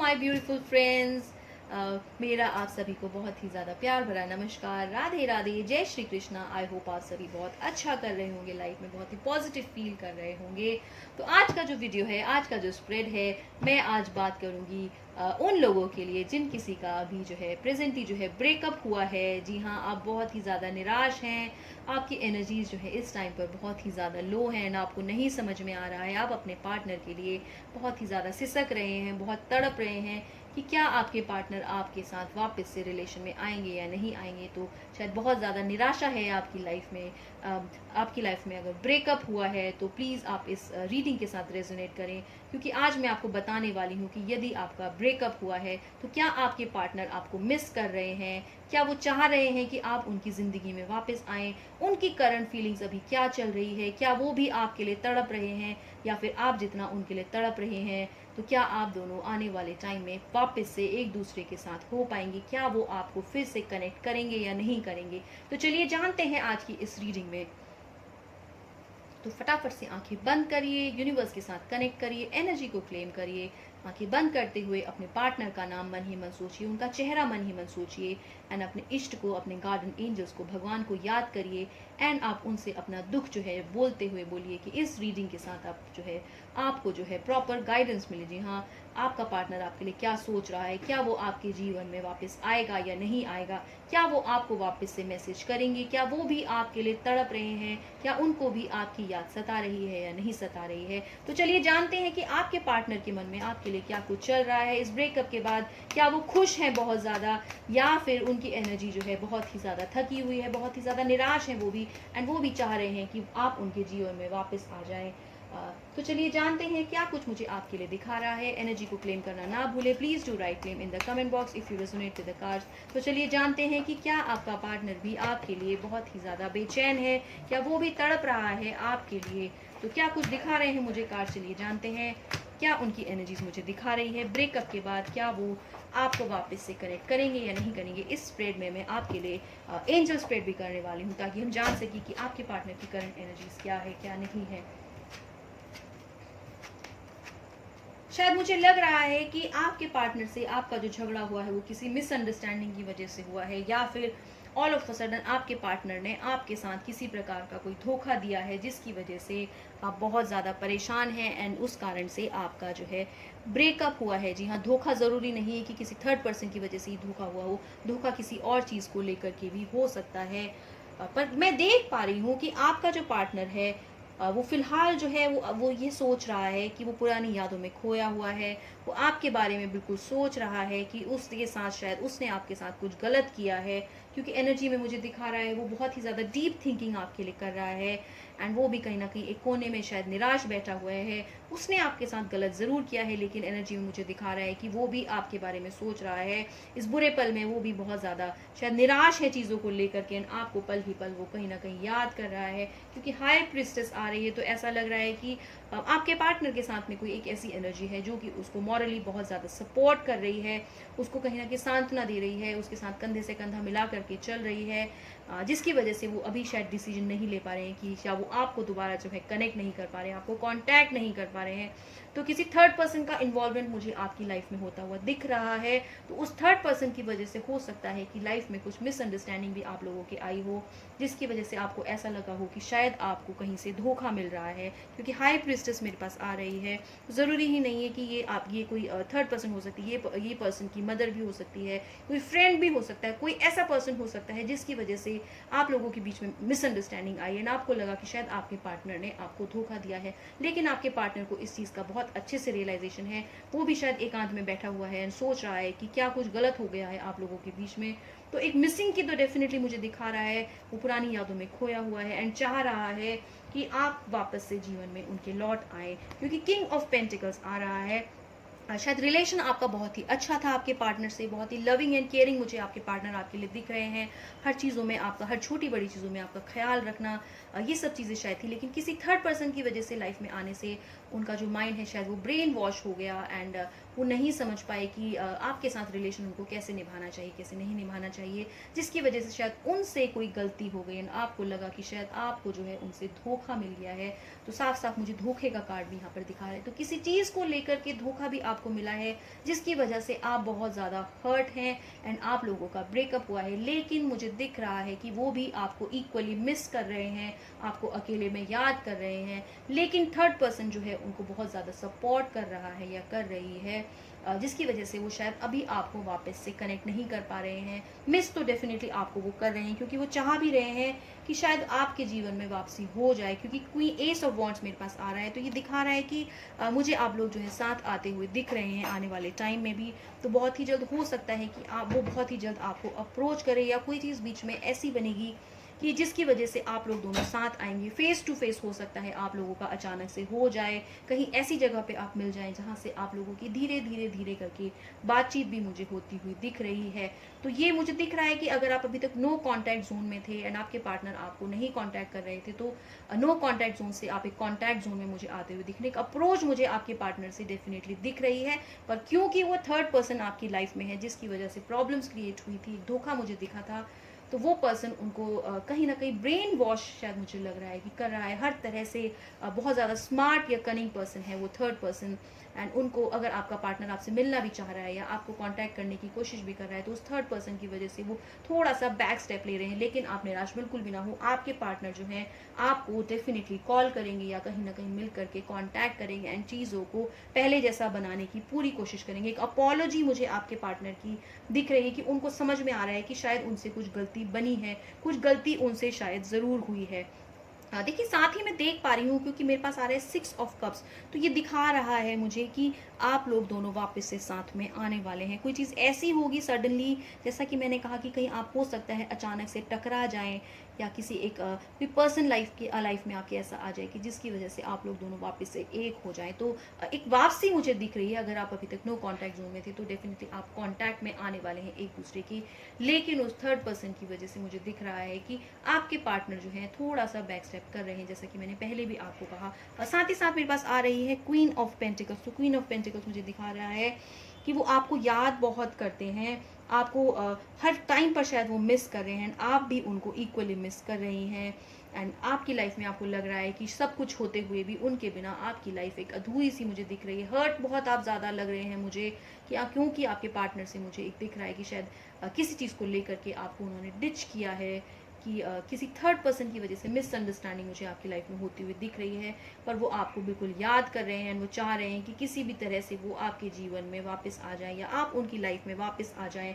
My beautiful friends. मेरा आप सभी को बहुत ही ज़्यादा प्यार भरा नमस्कार, राधे राधे, जय श्री कृष्णा। आई होप आप सभी बहुत अच्छा कर रहे होंगे, लाइफ में बहुत ही पॉजिटिव फील कर रहे होंगे। तो आज का जो वीडियो है, आज का जो स्प्रेड है, मैं आज बात करूंगी उन लोगों के लिए जिन किसी का अभी जो है प्रेजेंटली जो है ब्रेकअप हुआ है। जी हाँ, आप बहुत ही ज़्यादा निराश हैं, आपकी एनर्जीज जो है इस टाइम पर बहुत ही ज़्यादा लो हैं ना, आपको नहीं समझ में आ रहा है, आप अपने पार्टनर के लिए बहुत ही ज़्यादा सिसक रहे हैं, बहुत तड़प रहे हैं कि क्या आपके पार्टनर आपके साथ वापस से रिलेशन में आएंगे या नहीं आएंगे। तो शायद बहुत ज़्यादा निराशा है आपकी लाइफ में। आपकी लाइफ में अगर ब्रेकअप हुआ है तो प्लीज़ आप इस रीडिंग के साथ रेजोनेट करें, क्योंकि आज मैं आपको बताने वाली हूँ कि यदि आपका ब्रेकअप हुआ है तो क्या आपके पार्टनर आपको मिस कर रहे हैं, क्या वो चाह रहे हैं कि आप उनकी ज़िंदगी में वापस आएँ, उनकी करंट फीलिंग्स अभी क्या चल रही है, क्या वो भी आपके लिए तड़प रहे हैं या फिर आप जितना उनके लिए तड़प रहे हैं। तो क्या आप दोनों आने वाले टाइम में वापस से एक दूसरे के साथ हो पाएंगे, क्या वो आपको फिर से कनेक्ट करेंगे या नहीं करेंगे। तो चलिए जानते हैं आज की इस रीडिंग में। तो फटाफट से आंखें बंद करिए, यूनिवर्स के साथ कनेक्ट करिए, एनर्जी को क्लेम करिए। आंखें बंद करते हुए अपने पार्टनर का नाम मन ही मन सोचिए, उनका चेहरा मन ही मन सोचिए एंड अपने इष्ट को, अपने गार्डन एंजल्स को, भगवान को याद करिए एंड आप उनसे अपना दुख जो है बोलते हुए बोलिए कि इस रीडिंग के साथ आप जो है आपको जो है प्रॉपर गाइडेंस मिले। जी हाँ, आपका पार्टनर आपके लिए क्या सोच रहा है, क्या वो आपके जीवन में वापस आएगा या नहीं आएगा, क्या वो आपको वापस से मैसेज करेंगे, क्या वो भी आपके लिए तड़प रहे हैं, क्या उनको भी आपकी याद सता रही है या नहीं सता रही है। तो चलिए जानते हैं कि आपके पार्टनर के मन में आपके लिए क्या कुछ चल रहा है इस ब्रेकअप के बाद। क्या वो खुश हैं बहुत ज़्यादा, या फिर उनकी एनर्जी जो है बहुत ही ज़्यादा थकी हुई है, बहुत ही ज़्यादा निराश है वो भी, एंड वो भी चाह रहे हैं कि आप उनके जीवन में वापस आ जाएं। तो चलिए जानते हैं क्या कुछ मुझे आपके लिए दिखा रहा है। एनर्जी को क्लेम करना ना भूले, please do right claim in the comment box if you resonate with the cards. तो चलिए जानते हैं कि क्या आपका पार्टनर भी आपके लिए बहुत ही ज़्यादा बेचैन है, क्या वो भी तड़प रहा है आपके लिए। तो क्या कुछ दिखा रहे हैं मुझे कार्ड, चलिए जानते हैं क्या उनकी एनर्जीज मुझे दिखा रही है ब्रेकअप के बाद। क्या वो आपको वापस से कनेक्ट करेंगे या नहीं करेंगे। इस स्प्रेड में मैं आपके लिए एंजल स्प्रेड भी करने वाली हूँ, ताकि हम जान सकें कि आपके पार्टनर की करंट एनर्जीज क्या है क्या नहीं है। शायद मुझे लग रहा है कि आपके पार्टनर से आपका जो झगड़ा हुआ है वो किसी मिसअंडरस्टैंडिंग की वजह से हुआ है, या फिर ऑल ऑफ अ सडन आपके पार्टनर ने आपके साथ किसी प्रकार का कोई धोखा दिया है, जिसकी वजह से आप बहुत ज़्यादा परेशान हैं एंड उस कारण से आपका जो है ब्रेकअप हुआ है। जी हाँ, धोखा ज़रूरी नहीं है कि किसी थर्ड पर्सन की वजह से ही धोखा हुआ हो, धोखा किसी और चीज़ को लेकर के भी हो सकता है। पर मैं देख पा रही हूँ कि आपका जो पार्टनर है वो फिलहाल जो है वो ये सोच रहा है कि वो पुरानी यादों में खोया हुआ है। वो आपके बारे में बिल्कुल सोच रहा है कि उसके साथ शायद उसने आपके साथ कुछ गलत किया है, क्योंकि एनर्जी में मुझे दिखा रहा है वो बहुत ही ज़्यादा डीप थिंकिंग आपके लिए कर रहा है एंड वो भी कहीं ना कहीं एक कोने में शायद निराश बैठा हुआ है। उसने आपके साथ गलत ज़रूर किया है, लेकिन एनर्जी में मुझे दिखा रहा है कि वो भी आपके बारे में सोच रहा है। इस बुरे पल में वो भी बहुत ज़्यादा शायद निराश है चीज़ों को लेकर के, आपको पल ही पल वो कहीं ना कहीं याद कर रहा है, क्योंकि हाई प्रिस्टेस आ रही है। तो ऐसा लग रहा है कि आपके पार्टनर के साथ में कोई एक ऐसी एनर्जी है जो कि उसको मॉरली बहुत ज़्यादा सपोर्ट कर रही है, उसको कहीं ना कहीं सांत्वना दे रही है, उसके साथ कंधे से कंधा मिला करके चल रही है, जिसकी वजह से वो अभी शायद डिसीजन नहीं ले पा रहे हैं कि या वो आपको दोबारा जो है कनेक्ट नहीं कर पा रहे हैं, आपको कांटेक्ट नहीं कर पा रहे हैं। तो किसी थर्ड पर्सन का इन्वॉल्वमेंट मुझे आपकी लाइफ में होता हुआ दिख रहा है। तो उस थर्ड पर्सन की वजह से हो सकता है कि लाइफ में कुछ मिसअंडरस्टैंडिंग भी आप लोगों की आई हो, जिसकी वजह से आपको ऐसा लगा हो कि शायद आपको कहीं से धोखा मिल रहा है, क्योंकि हाई प्रिस्टेस मेरे पास आ रही है। ज़रूरी ही नहीं है कि ये कोई थर्ड पर्सन हो सकती है, ये पर्सन की मदर भी हो सकती है, कोई फ्रेंड भी हो सकता है, कोई ऐसा पर्सन हो सकता है जिसकी वजह से आप लोगों के बीच में मिसअंडरस्टैंडिंग आई है ना, आपको लगा कि शायद आपके पार्टनर ने आपको धोखा दिया है। लेकिन आपके पार्टनर को इस चीज़ का बहुत अच्छे से रियलाइजेशन है, वो भी शायद एकांत में बैठा हुआ है एंड सोच रहा है कि क्या कुछ गलत हो गया है आप लोगों के बीच में। तो एक मिसिंग की तो डेफिनेटली मुझे दिखा रहा है, वो पुरानी यादों में खोया हुआ है एंड चाह रहा है कि आप वापस से जीवन में उनके लौट आए, क्योंकि किंग ऑफ पेंटिकल्स आ रहा है। शायद रिलेशन आपका बहुत ही अच्छा था आपके पार्टनर से, बहुत ही लविंग एंड केयरिंग मुझे आपके पार्टनर आपके लिए दिख रहे हैं। हर चीज़ों में आपका, हर छोटी बड़ी चीज़ों में आपका ख्याल रखना, ये सब चीज़ें शायद थी, लेकिन किसी थर्ड पर्सन की वजह से लाइफ में आने से उनका जो माइंड है शायद वो ब्रेन वॉश हो गया एंड वो नहीं समझ पाए कि आपके साथ रिलेशन उनको कैसे निभाना चाहिए, कैसे नहीं निभाना चाहिए, जिसकी वजह से शायद उनसे कोई गलती हो गई एंड आपको लगा कि शायद आपको जो है उनसे धोखा मिल गया है। तो साफ साफ मुझे धोखे का कार्ड भी यहाँ पर दिखा रहा है। तो किसी चीज़ को लेकर के धोखा भी आपको मिला है, जिसकी वजह से आप बहुत ज़्यादा हर्ट हैं एंड आप लोगों का ब्रेकअप हुआ है। लेकिन मुझे दिख रहा है कि वो भी आपको इक्वली मिस कर रहे हैं, आपको अकेले में याद कर रहे हैं, लेकिन थर्ड पर्सन जो है उनको बहुत ज़्यादा सपोर्ट कर रहा है या कर रही है, जिसकी वजह से वो शायद अभी आपको वापस से कनेक्ट नहीं कर पा रहे हैं। मिस तो डेफिनेटली आपको वो कर रहे हैं, क्योंकि वो चाह भी रहे हैं कि शायद आपके जीवन में वापसी हो जाए, क्योंकि क्वीन एस ऑफ वॉन्ड्स मेरे पास आ रहा है। तो ये दिखा रहा है कि मुझे आप लोग जो है साथ आते हुए दिख रहे हैं आने वाले टाइम में भी। तो बहुत ही जल्द हो सकता है कि वो बहुत ही जल्द आपको अप्रोच करे, या कोई चीज़ बीच में ऐसी बनेगी कि जिसकी वजह से आप लोग दोनों साथ आएंगे। फेस टू फेस हो सकता है आप लोगों का अचानक से हो जाए, कहीं ऐसी जगह पे आप मिल जाएं जहां से आप लोगों की धीरे धीरे धीरे करके बातचीत भी मुझे होती हुई दिख रही है। तो ये मुझे दिख रहा है कि अगर आप अभी तक नो कॉन्टैक्ट जोन में थे एंड आपके पार्टनर आपको नहीं कॉन्टैक्ट कर रहे थे, तो नो कॉन्टैक्ट जोन से आप एक कॉन्टैक्ट जोन में मुझे आते हुए दिखने, एक अप्रोच मुझे आपके पार्टनर से डेफिनेटली दिख रही है। पर क्योंकि वो थर्ड पर्सन आपकी लाइफ में है, जिसकी वजह से प्रॉब्लम्स क्रिएट हुई थी, धोखा मुझे दिखा था, तो वो पर्सन उनको कहीं ना कहीं ब्रेन वॉश शायद मुझे लग रहा है कि कर रहा है हर तरह से। बहुत ज़्यादा स्मार्ट या कनिंग पर्सन है वो थर्ड पर्सन, एंड उनको अगर आपका पार्टनर आपसे मिलना भी चाह रहा है या आपको कांटेक्ट करने की कोशिश भी कर रहा है, तो उस थर्ड पर्सन की वजह से वो थोड़ा सा बैक स्टेप ले रहे हैं। लेकिन आप निराश बिल्कुल भी ना हो, आपके पार्टनर जो है आपको डेफिनेटली कॉल करेंगे या कहीं ना कहीं मिल करके कॉन्टैक्ट करेंगे एंड चीज़ों को पहले जैसा बनाने की पूरी कोशिश करेंगे। एक अपॉलॉजी मुझे आपके पार्टनर की दिख रही है कि उनको समझ में आ रहा है कि शायद उनसे कुछ गलती बनी है, कुछ गलती उनसे शायद ज़रूर हुई है। देखिए साथ ही मैं देख पा रही हूँ, क्योंकि मेरे पास आ रहा है 6 ऑफ कप्स, तो ये दिखा रहा है मुझे कि आप लोग दोनों वापस से साथ में आने वाले हैं। कोई चीज़ ऐसी होगी सडनली, जैसा कि मैंने कहा कि कहीं आप हो सकता है अचानक से टकरा जाएं, या किसी एक कोई पर्सन लाइफ में आपके ऐसा आ जाए कि जिसकी वजह से आप लोग दोनों वापस से एक हो जाएं। तो एक वापसी मुझे दिख रही है। अगर आप अभी तक नो कॉन्टैक्ट जोन में थे तो डेफिनेटली आप कॉन्टैक्ट में आने वाले हैं एक दूसरे की। लेकिन उस थर्ड पर्सन की वजह से मुझे दिख रहा है कि आपके पार्टनर जो है थोड़ा सा बैक स्टेप कर रहे हैं, जैसा कि मैंने पहले भी आपको कहा। और साथ ही साथ मेरे पास आ रही है क्वीन ऑफ पेंटिकल्स। तो क्वीन ऑफ पेंटिकल्स मुझे दिखा रहा है कि वो आपको याद बहुत करते हैं, आपको हर टाइम पर शायद वो मिस कर रहे हैं, आप भी उनको इक्वली मिस कर रही हैं। एंड आपकी लाइफ में आपको लग रहा है कि सब कुछ होते हुए भी उनके बिना आपकी लाइफ एक अधूरी सी मुझे दिख रही है। हर्ट बहुत आप ज़्यादा लग रहे हैं मुझे कि क्योंकि आपके पार्टनर से मुझे एक दिख रहा है कि शायद किसी चीज़ को लेकर के आपको उन्होंने डिच किया है, कि किसी थर्ड पर्सन की वजह से मिसअंडरस्टैंडिंग मुझे आपकी लाइफ में होती हुई दिख रही है। पर वो आपको बिल्कुल याद कर रहे हैं, वो चाह रहे हैं कि किसी भी तरह से वो आपके जीवन में वापस आ जाएं या आप उनकी लाइफ में वापस आ जाएं।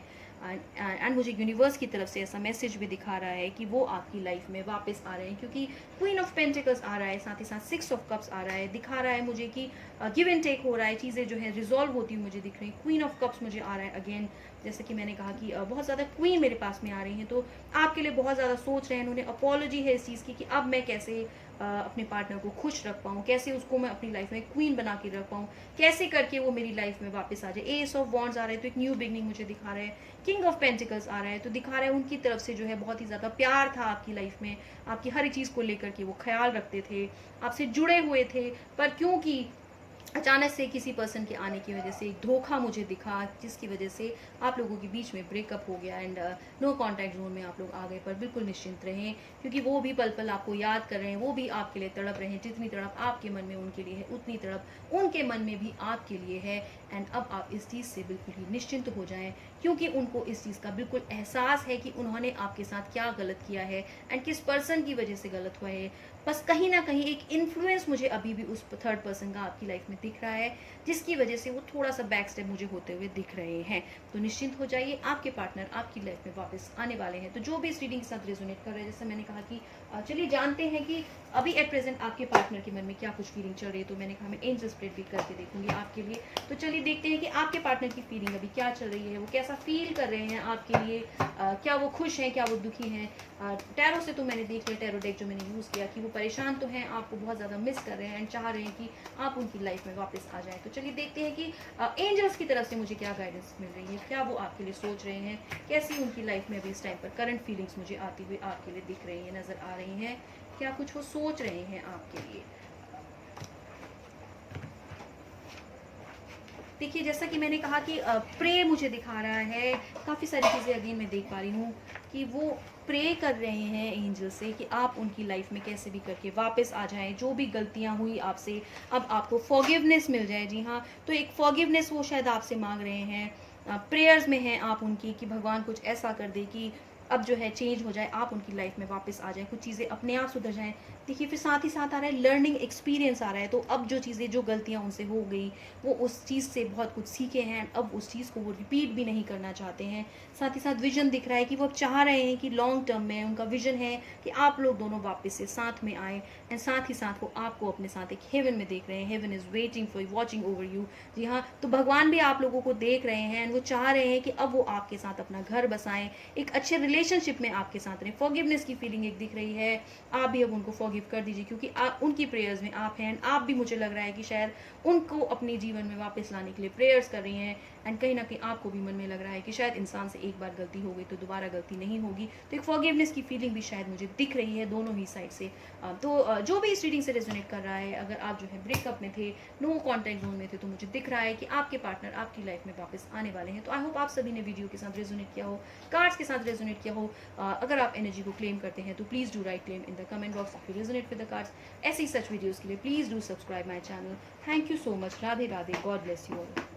एंड मुझे यूनिवर्स की तरफ से ऐसा मैसेज भी दिखा रहा है कि वो आपकी लाइफ में वापस आ रहे हैं, क्योंकि क्वीन ऑफ पेंटिकल्स आ रहा है, साथ ही साथ 6 ऑफ कप्स आ रहा है। दिखा रहा है मुझे कि गिव एंड टेक हो रहा है, चीज़ें जो है रिजॉल्व होती हुई मुझे दिख रही हैं। क्वीन ऑफ कप्स मुझे आ रहा है अगेन, जैसे कि मैंने कहा कि बहुत ज़्यादा क्वीन मेरे पास में आ रही हैं, तो आपके लिए बहुत ज़्यादा सोच रहे हैं। उन्हें अपॉलॉजी है इस चीज़ की कि अब मैं कैसे अपने पार्टनर को खुश रख पाऊँ, कैसे उसको मैं अपनी लाइफ में क्वीन बना के रख पाऊँ, कैसे करके वो मेरी लाइफ में वापस आ जाए। एस ऑफ वॉन्ड्स आ रहा है, तो एक न्यू बिगनिंग मुझे दिखा रहा है। किंग ऑफ पेंटिकल्स आ रहा है, तो दिखा रहा है उनकी तरफ से जो है बहुत ही ज़्यादा प्यार था आपकी लाइफ में, आपकी हर चीज़ को लेकर के वो ख्याल रखते थे, आपसे जुड़े हुए थे। पर क्योंकि अचानक से किसी पर्सन के आने की वजह से एक धोखा मुझे दिखा, जिसकी वजह से आप लोगों के बीच में ब्रेकअप हो गया एंड नो कॉन्टैक्ट जोन में आप लोग आ गए। पर बिल्कुल निश्चिंत रहें, क्योंकि वो भी पल पल आपको याद कर रहे हैं, वो भी आपके लिए तड़प रहे हैं। जितनी तड़प आपके मन में उनके लिए है, उतनी तड़प उनके मन में भी आपके लिए है। एंड अब आप इस चीज़ से बिल्कुल ही निश्चिंत हो जाएं, क्योंकि उनको इस चीज़ का बिल्कुल एहसास है कि उन्होंने आपके साथ क्या गलत किया है एंड किस पर्सन की वजह से गलत हुआ है। बस कहीं ना कहीं एक इन्फ्लुएंस मुझे अभी भी उस थर्ड पर्सन का आपकी लाइफ में दिख रहा है, जिसकी वजह से वो थोड़ा सा बैक स्टेप मुझे होते हुए दिख रहे हैं। तो निश्चिंत हो जाइए, आपके पार्टनर आपकी लाइफ में वापस आने वाले हैं। तो जो भी इस रीडिंग के साथ रेजोनेट कर रहे हैं, जैसे मैंने कहा कि चलिए जानते हैं कि अभी एट प्रेजेंट आपके पार्टनर के मन में क्या कुछ फीलिंग चल रही है। तो मैंने कहा मैं एंजल स्प्रेड भी करके देखूंगी आपके लिए। तो चलिए देखते हैं कि आपके पार्टनर की फीलिंग अभी क्या चल रही है, वो कैसा फील कर रहे हैं आपके लिए, क्या वो खुश हैं, क्या वो दुखी हैं। टैरो से तो मैंने देख लिया, टैरो डेक जो मैंने यूज़ किया, कि वो परेशान तो हैं, आपको बहुत ज़्यादा मिस कर रहे हैं एंड चाह रहे हैं कि आप उनकी लाइफ में वापस आ जाएं। तो चलिए देखते हैं कि एंजल्स की तरफ से मुझे क्या गाइडेंस मिल रही है, क्या वो आपके लिए सोच रहे हैं, कैसी उनकी लाइफ में अभी इस टाइम पर करंट फीलिंग्स मुझे आती हुई आपके लिए दिख रही है, नज़र आ रही हैं, क्या कुछ वो सोच रहे हैं आपके लिए। देखिए जैसा कि मैंने कहा कि प्रे मुझे दिखा रहा है, काफ़ी सारी चीज़ें अगेन मैं देख पा रही हूँ कि वो प्रे कर रहे हैं एंजल से कि आप उनकी लाइफ में कैसे भी करके वापस आ जाएं, जो भी गलतियां हुई आपसे अब आपको फॉरगिवनेस मिल जाए। जी हाँ, तो एक फॉरगिवनेस वो शायद आपसे मांग रहे हैं, प्रेयर्स में हैं आप उनकी कि भगवान कुछ ऐसा कर दे कि अब जो है चेंज हो जाए, आप उनकी लाइफ में वापस आ जाए, कुछ चीज़ें अपने आप सुधर जाएं। देखिए फिर साथ ही साथ आ रहा है लर्निंग एक्सपीरियंस आ रहा है, तो अब जो चीज़ें जो गलतियां उनसे हो गई वो उस चीज़ से बहुत कुछ सीखे हैं, अब उस चीज़ को वो रिपीट भी नहीं करना चाहते हैं। साथ ही साथ विजन दिख रहा है कि वो अब चाह रहे हैं कि लॉन्ग टर्म में उनका विजन है कि आप लोग दोनों वापस से साथ में आए, एंड साथ ही साथ वो आपको अपने साथ एक हेवन में देख रहे हैं। Heaven is waiting for watching over you. जी हाँ, तो भगवान भी आप लोगों को देख रहे हैं एंड वो चाह रहे हैं कि अब वो आपके साथ अपना घर बसाएं, एक अच्छे रिलेशनशिप में आपके साथ रहें। फॉरगिवनेस की फीलिंग एक दिख रही है, आप भी अब उनको फॉरगिव कर दीजिए क्योंकि आप उनकी प्रेयर्स में आप हैं, आप भी मुझे लग रहा है कि शायद उनको अपने जीवन में वापस लाने के लिए प्रेयर्स कर रही हैं, एंड कहीं ना कहीं आपको भी मन में लग रहा है कि शायद इंसान से एक बार गलती हो गई तो दोबारा गलती नहीं होगी। तो एक फॉरगिवनेस की फीलिंग भी शायद मुझे दिख रही है दोनों ही साइड से। तो जो भी इस रीडिंग से रेजोनेट कर रहा है, अगर आप जो है ब्रेकअप में थे, नो कॉन्टैक्ट जोन में थे, तो मुझे दिख रहा है कि आपके पार्टनर आपकी लाइफ में वापस आने वाले हैं। तो आई होप आप सभी ने वीडियो के साथ रेजोनेट किया हो, कार्ड्स के साथ रेजोनेट किया हो। अगर आप एनर्जी को क्लेम करते हैं तो please do right claim in the comment box if you resonate with the cards. ऐसी सच वीडियोज़ के लिए please do subscribe my channel. Thank you so much. Radhe Radhe, God bless you all.